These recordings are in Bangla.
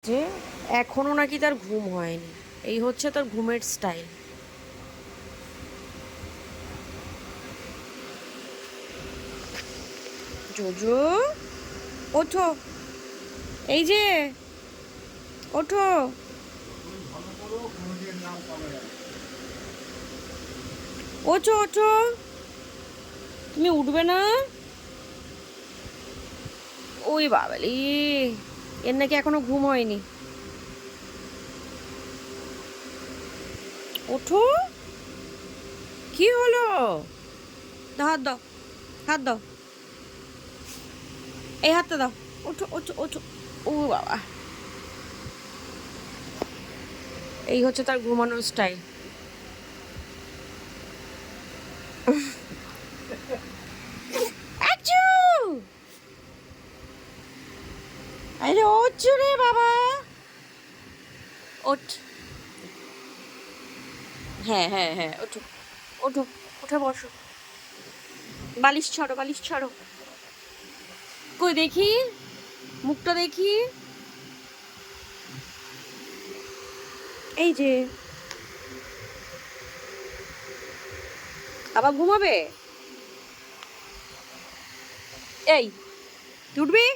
যে এখনো নাকি তার ঘুম হয়নি, এই হচ্ছে তার ঘুমের স্টাইল। জোজো, ওঠো, এই যে ওঠো। ওঠো ওঠো, তুমি উঠবে না? ওই বাবালি, এর নাকি এখনো ঘুম হয়নি। ওঠো, কি হলো? হাত দাও, হাত দাও, এই হাতটা দাও। ওঠো ওঠো ওঠো। ও বাবা, এই হচ্ছে তার ঘুমানোর স্টাইল। আচু, আরে ওঠো রে বাবা, ওঠ। হ্যাঁ হ্যাঁ হ্যাঁ, ওঠো ওঠো, উঠে বসো। বালিশ ছাড়ো, বালিশ ছাড়ো। কই দেখি, মুখটা দেখি। এই যে, আবার ঘুমাবে? এই, তুই উঠবি?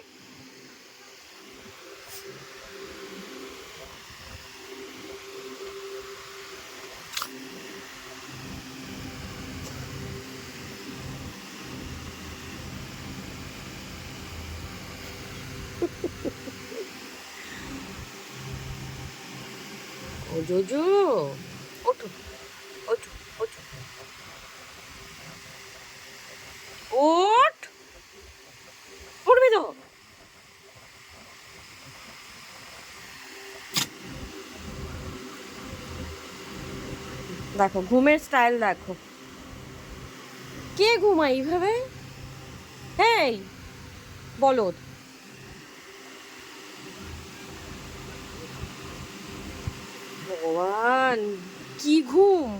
ও জোজো, ওঠো ওঠো ওঠো, ওঠ, উঠবি তো? দেখো ঘুমের স্টাইল দেখো, কে ঘুমায় এইভাবে? এই বলদ, ভগবান, কি ঘুম!